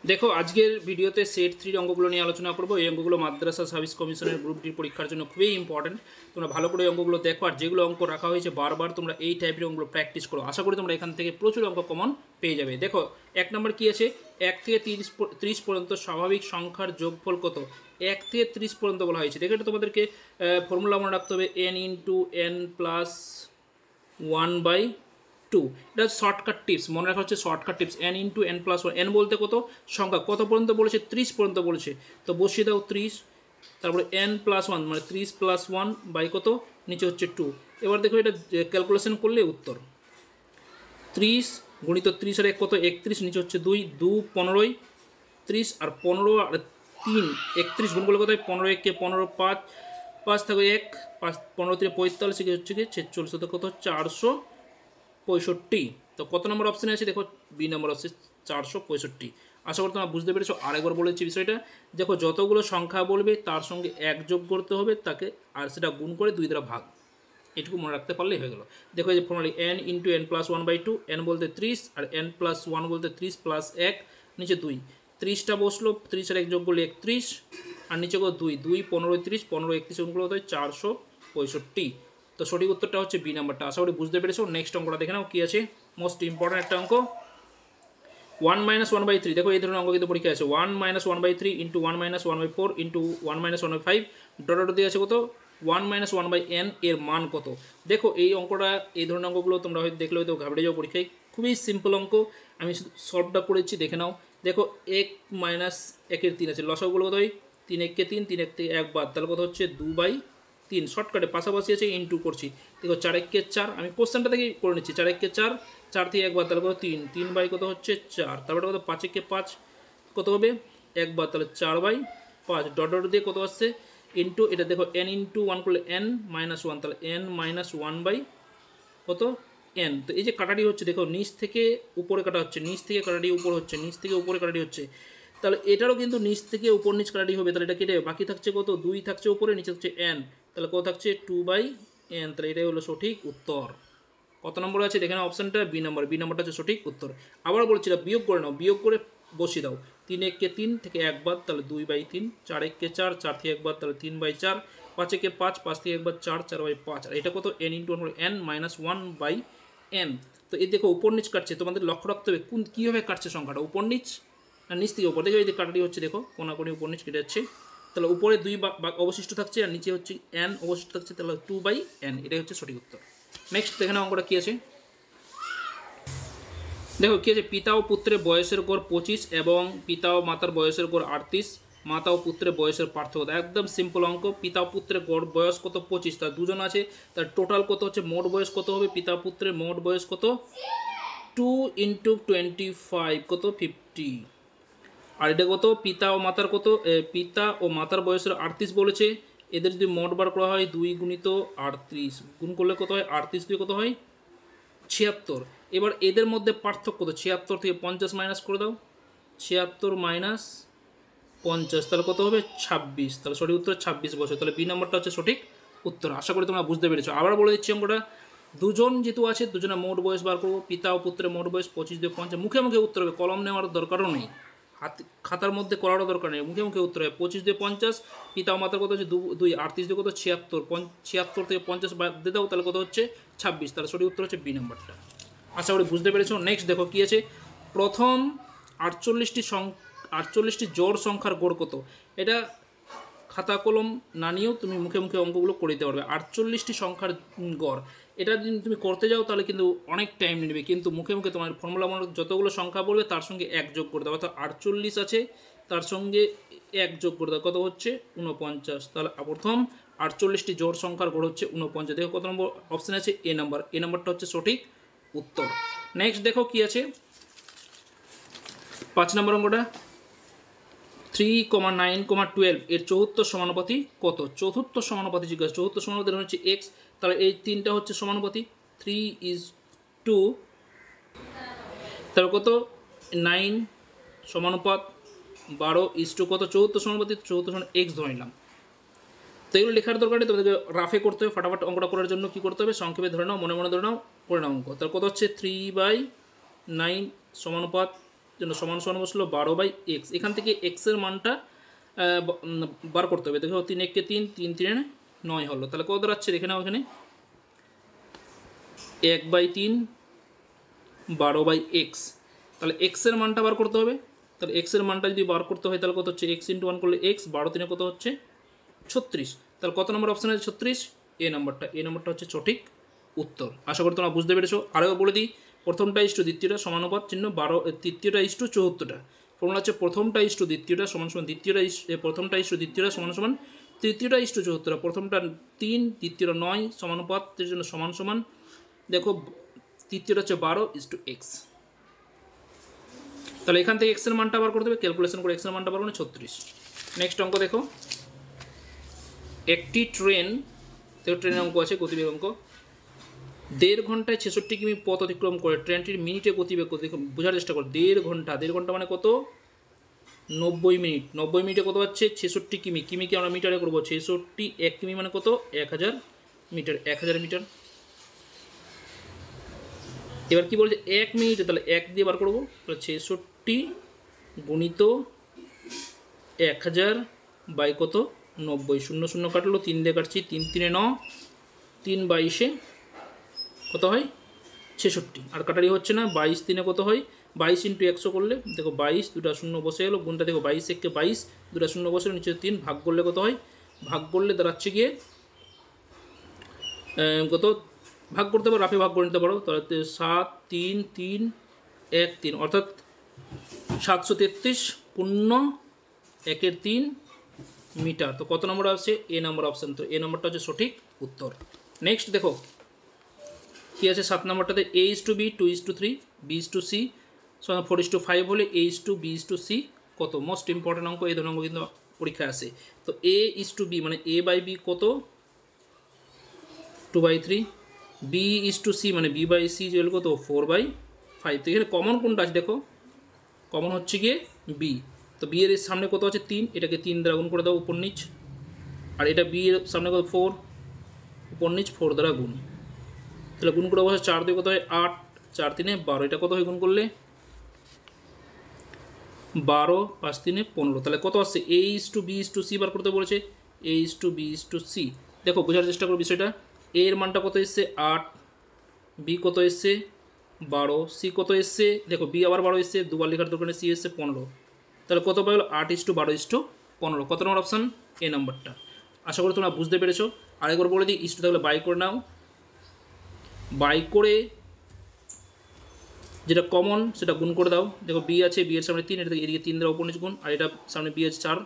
দেখো আজকের ভিডিওতে সেট 3 অঙ্কগুলো নিয়ে আলোচনা করব। এই অঙ্কগুলো মাদ্রাসা সার্ভিস কমিশনের গ্রুপ ডি পরীক্ষার জন্য খুবই ইম্পর্টেন্ট। তোমরা ভালো করে অঙ্কগুলো দেখো, আর যেগুলো অঙ্ক রাখা হয়েছে বারবার তোমরা এই টাইপের অঙ্কগুলো প্র্যাকটিস করো। আশা করি তোমরা এখান থেকে প্রচুর অঙ্ক কমন পেয়ে যাবে। দেখো 1 নম্বর কী আছে, 1 থেকে 30 পর্যন্ত স্বাভাবিক সংখ্যার যোগফল কত। 1 থেকে 30 পর্যন্ত বলা হয়েছে। দেখো এটা তোমাদেরকে ফর্মুলা মনে রাখতে হবে, n × n + 1/2। এটা শর্টকাট টিপস মনে রাখা হচ্ছে, shortcut tips. n × n + 1, n বলতে কত সংখ্যা, কত পর্যন্ত বলেছে, 30 পর্যন্ত বলেছে, তো বসিয়ে দাও 30। তারপরে n + 1 মানে 30 + 1 বাই কত, নিচে হচ্ছে 2। এবার দেখো এটা ক্যালকুলেশন করলে উত্তর 30 গুণিত 30 আর 1 কত 31, নিচে হচ্ছে 2, 2 15, 30 আর 15 আর 3 31, গুণ করলে কত হয় 15, 1 কে 15, 5 5 থাকবে 1, 5 15 × 3 45, হচ্ছে কি 46, তো কত 465। তো কত নম্বর অপশানে আছে দেখো, বি নম্বর অপশন 465। আশা করি তোমরা বুঝতে পেরেছো। আরেকবার বলেছি বিষয়টা, দেখো যতগুলো সংখ্যা বলবে তার সঙ্গে 1 যোগ করতে হবে তাকে, আর সেটা গুণ করে 2 দ্বারা ভাগ, এটুকু মনে রাখতে পারলেই হয়ে গেল। দেখো এই যে ফর্মুলা n × n + 1/2, n বলতে 30 আর n + 1 বলতে 30 + 1 নিচে 2, 30টা বসলো, 30 আর 1 যোগ করলে 31 আর নিচে কত 2, 2 15 30, 15 31 গুণ করলে 465। তো সঠিক উত্তরটা হচ্ছে বি নাম্বারটা। আশা করি বুঝতে পেরেছো। নেক্সট অঙ্কটা দেখে নাও কী আছে, মোস্ট ইম্পর্টেন্ট একটা অঙ্ক। 1 - 1/3। দেখো এই ধরনের অঙ্ক কিন্তু পরীক্ষা আছে। 1 - 1/3 × 1 - 1/4 × 1 - 1/5 ডট ডট দিয়ে আছে কত 1 - 1/n এর মান কত। দেখো এই অঙ্কটা, এই ধরনের অঙ্কগুলো তোমরা হয়তো দেখলে হয়তো ঘাবড়ে যাও পরীক্ষায়। খুবই সিম্পল অঙ্ক, আমি সলভটা করেছি, দেখে নাও। দেখো 1 - 1 × 3 আছে, লসাগুলো কত হয় 3 1 কে 3, 3 1 থেকে 1 বাদ, তাহলে কত হচ্ছে 2/3। শর্টকাটে পাশাপাশি আছে, ইন্টু করছি। দেখো 4 1 কে 4, আমি কোশ্চেনটা থেকে করে নিচ্ছি, 4 1 কে 4, 4 থেকে 1 বাদ, তাহলে কত 3, 3 বাই কত হচ্ছে 4, তারপরে কত 5 1 কে 5 কত হবে 1 বাদ, তাহলে 4/5 ডট ডট দিয়ে কত আসছে ইন্টু, এটা দেখো n × 1 করলে n - 1, তাহলে n - 1 বাই কত n। তো এই যে কাটাটি হচ্ছে, দেখো নিচ থেকে উপরে কাটা হচ্ছে, নিচ থেকে কাটাটি উপর হচ্ছে, নিচ থেকে উপরে কাটাটি হচ্ছে, তাহলে এটারও কিন্তু নিচ থেকে উপর নিচ কাটাটি হবে। তাহলে এটা কেটে বাকি থাকছে কত 2 থাকছে উপরে, নিচে হচ্ছে n, তাহলে কত থাকছে 2/n। তাহলে এটাই হলো সঠিক উত্তর। কত নম্বর আছে দেখে নাও, অপশানটা বি নম্বর, বি নম্বরটা হচ্ছে সঠিক উত্তর। আবার বলছিলাম বিয়োগ করে নাও, বিয়োগ করে বসিয়ে দাও। 3 1 কে 3 থেকে 1 বাদ, তাহলে 2/3, 4 1 কে 4, 4 থেকে 1 বাদ, তাহলে 3/4, 5 1 কে 5, 5 থেকে 1 বাদ 4, 4/5। আর এটা কত n × 1 n - 1/n। তো এই দেখো উপর নিচ কাটছে, তোমাদের লক্ষ্য রাখতে হবে কোন কীভাবে কাটছে সংখ্যাটা, উপর নিচ না নিচ থেকে উপর। দেখো এই যে কাটাটি হচ্ছে, দেখো কোনাকুনি উপর নিচ কেটে যাচ্ছে, তাহলে উপরে 2 অবশিষ্ট থাকছে আর নিচে হচ্ছে n অবশিষ্ট থাকছে, তাহলে 2/n, এটাই হচ্ছে সঠিক উত্তর। নেক্সট দেখে নাও অঙ্কটা কী আছে। দেখো কী আছে, পিতা ও পুত্রের বয়সের গড় 25 এবং পিতা ও মাতার বয়সের গড় 38, মাতা ও পুত্রের বয়সের পার্থক্য। একদম সিম্পল অঙ্ক। পিতা ও পুত্রের গড় বয়স কত 25, তার দুজন আছে, তার টোটাল কত হচ্ছে মোট বয়স কত হবে, পিতা পুত্রের মোট বয়স কত 2 × 25 কত 50। আর এটা কত পিতা ও মাতার কত, পিতা ও মাতার বয়সের 38 বলেছে। এদের যদি মোট বার করা হয় 2 × 38 গুণ করলে কত হয় 38 দিয়ে কত হয় 76। এবার এদের মধ্যে পার্থক্য কত, 76 থেকে 50 মাইনাস করে দাও, 76 - 50, তাহলে কত হবে 26। তাহলে সঠিক উত্তর 26 বছর। তাহলে বি নম্বরটা হচ্ছে সঠিক উত্তর। আশা করি তোমরা বুঝতে পেরেছো। আবার বলে দিচ্ছি অঙ্কটা, দুজন যেহেতু আছে, দুজনের মোট বয়স বার করবো। পিতা ও পুত্রের মোট বয়স 25 দিয়ে 50, মুখে মুখে উত্তর হবে, কলম নেওয়ার দরকারও নেই, খাতার মধ্যে করারও দরকার নেই, মুখে মুখে উত্তর হবে। 25 দিয়ে 50, পিতা ও মাতার কত হচ্ছে 2, 38 দিয়ে কত 76, 76 থেকে 50 বাদ দিয়ে দাও, তাহলে কত হচ্ছে 26। তাহলে সঠিক উত্তর হচ্ছে বি নাম্বারটা। আশা করি বুঝতে পেরেছো। নেক্সট দেখো কী আছে, প্রথম 48টি জোড় সংখ্যার গড় কত। এটা খাতা কলম না নিয়েও তুমি মুখে মুখে অঙ্কগুলো করে দিতে পারবে। 48টি সংখ্যার গড়, এটা যদি তুমি করতে যাও তাহলে কিন্তু অনেক টাইম নেবে, কিন্তু মুখে মুখে তোমার ফর্মুলা মনে যতগুলো সংখ্যা বলবে তার সঙ্গে 1 যোগ করে দেওয়া, অর্থাৎ 48 আছে তার সঙ্গে 1 যোগ করে দেওয়া, কত হচ্ছে 49। তাহলে প্রথম 48টি জোড় সংখ্যার গড় হচ্ছে 49। দেখো কত নম্বর অপশান আছে, এ নাম্বার, এ নাম্বারটা হচ্ছে সঠিক উত্তর। নেক্সট দেখো কি আছে 5 নম্বর অঙ্কটা, 3, 9, 12 এর চতুর্থ সমানুপাতি কত। চতুর্থ সমানুপাতি জিজ্ঞাসা, চতুর্থ সমানুপাতি হচ্ছে এক্স, তাহলে এই তিনটা হচ্ছে সমানুপাতি, 3:2, তাহলে কত 9 সমানুপাত 12:2 কত চতুর্থ সমানুপাতি, চতুর্থ সমান এক্স ধরে নিলাম। তো এগুলো লেখার দরকার নেই, তোমাদেরকে রাফে করতে হবে। ফাটাফাট অঙ্কটা করার জন্য কী করতে হবে, সংক্ষেপে ধরে নাও, মনে মনে ধরে নাও, করে নাও অঙ্ক। তাহলে কত হচ্ছে 3/9 সমানুপাত জন্য সমান সমান বসলো 12/x। এখান থেকে এক্সের মানটা বার করতে হবে। দেখো 3 1 3, 3 3 9 হলো। তাহলে কত দাঁড়াচ্ছে দেখে নাও এখানে 1/3 12/x। তাহলে এক্সের মানটা বার করতে হবে। তাহলে এক্সের মানটা যদি বার করতে হয় তাহলে কত হচ্ছে এক্স ইন্টু 1 করলে এক্স, 12 3 কত হচ্ছে 36। তাহলে কত নম্বর অপশান আছে 36? এ নাম্বারটা হচ্ছে সঠিক উত্তর। আশা করি তোমরা বুঝতে পেরেছো। আরেও বলে দিই, প্রথমটা ইস্টু দ্বিতীয়টা সমানুপাত চিহ্ন 12, তৃতীয়টা ইস্টু চতুর্থটা। ফর্মুলা হচ্ছে প্রথমটা ইস্টু দ্বিতীয়টা সমান সমান প্রথমটা ইস্টু দ্বিতীয়টা সমান সমান তৃতীয়টা ইস্টু চতুর্থটা। প্রথমটা 3, দ্বিতীয়টা 9 সমানুপাতের জন্য সমান সমান দেখো তৃতীয়টা হচ্ছে 12:x। তাহলে এখান থেকে এক্সের মানটা বার করতে হবে, ক্যালকুলেশন করে এক্সের মানটা বার করলে 36। নেক্সট অঙ্ক দেখো, একটি ট্রেনের অঙ্ক আছে, গতিবেগ অঙ্ক। 1.5 ঘন্টায় 66 কিমি পথ অতিক্রম করে ট্রেনটির মিনিটে গতিবেগ বোঝার চেষ্টা করো। 1.5 ঘন্টা মানে কত? 90 মিনিট। 90 মিনিটে কত হচ্ছে 66 কিমি। কিমিকে আমরা মিটারে করবো। 66 1 কিমি মানে কত? 1000 মিটার। 1000 মিটার। এবার কি বলছে 1 মিনিটে, তাহলে 1 দিয়ে বার করবো। তাহলে 66 গুণিত 1000 বাই কত 90, 0 0 কাটলো, 3 দিয়ে কাটছি, 3 3 9, 3 22 কত হয় 66। আর কাটারি হচ্ছে না, 22 3 কত হয় 22 ইন্টু 100 করলে দেখো 22, দুটা শূন্য বসে গেলো, গুণটা দেখো 22 1 22, দুটা শূন্য বসে নিচে 3, ভাগ করলে কত হয়, ভাগ করলে দাঁড়াচ্ছে গিয়ে কত, ভাগ করতে পারো, রাফে ভাগ করে নিতে পারো। তাহলে 7 3 3 1 3 অর্থাৎ 733.1 মিটার। তো কত নম্বর আছে? এ নম্বর অপশান। তো এ নম্বরটা হচ্ছে সঠিক উত্তর। নেক্সট দেখো কী আছে 7 নম্বরটাতে, A/B 2:3, B/C 4:5 হলে A/B/C কত? মোস্ট ইম্পর্টেন্ট অঙ্ক, এই ধরনের অঙ্ক কিন্তু পরীক্ষায় আসে। তো A/B মানে A/B কত? 2/3। B/C মানে B/C যেগুলো কত? 4/5। তো এখানে কমন কোনটা আছে দেখো, কমন হচ্ছে গিয়ে বি। তো বি এর সামনে কত আছে 3, এটাকে 3 দ্বারা গুণ করে দাও উপর নিচ। আর এটা বি এর সামনে কত 4, উপর নিচ 4 দ্বারা গুণ। তাহলে গুণ করে বসে 4 দিয়ে কত হয় 8, 4 3 12, এটা কত হয় গুণ করলে 12, 5 3 15। তাহলে কত আসছে A/B/C বার করতে বলেছে। A/B/C দেখো বোঝার চেষ্টা করো বিষয়টা। এ এর মানটা কত এসছে 8, বি কত এসছে 12, সি কত এসছে দেখো বি আবার 12 এসছে, দুবার লেখার দোকানে সি এসছে 15। তাহলে কত পাই হলো 8:12:15। কত নম্বর অপশান? এ নাম্বারটা। আশা করি তোমরা বুঝতে পেরেছো। আরেকবার বলে দিই, ইস্টু থাকলে বাই করে নাও। বাই করে যেটা কমন সেটা গুণ করে দাও। দেখো বি আছে, বি এর সামনে 3, এটা এদিকে 3 দ্বারা উপর নিচ গুণ, আর এটা সামনে বি আছে 4,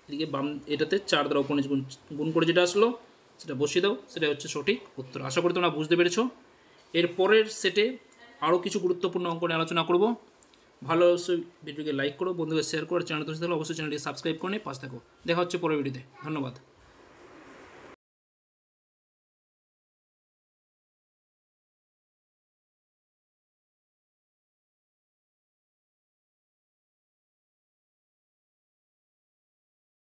এদিকে বাম এটাতে 4 দ্বারা উপর নিচ গুণ করে যেটা আসলো সেটা বসিয়ে দাও, সেটা হচ্ছে সঠিক উত্তর। আশা করি তোমরা বুঝতে পেরেছো। এর পরের সেটে আরও কিছু গুরুত্বপূর্ণ অঙ্ক নিয়ে আলোচনা করব। ভালো অবশ্যই ভিডিওকে লাইক করো, বন্ধুকে শেয়ার করো, চ্যানেল তো অবশ্যই চ্যানেলটি সাবস্ক্রাইব করে নিয়ে পাশে থাকো। দেখা হচ্ছে পরের ভিডিওতে। ধন্যবাদ।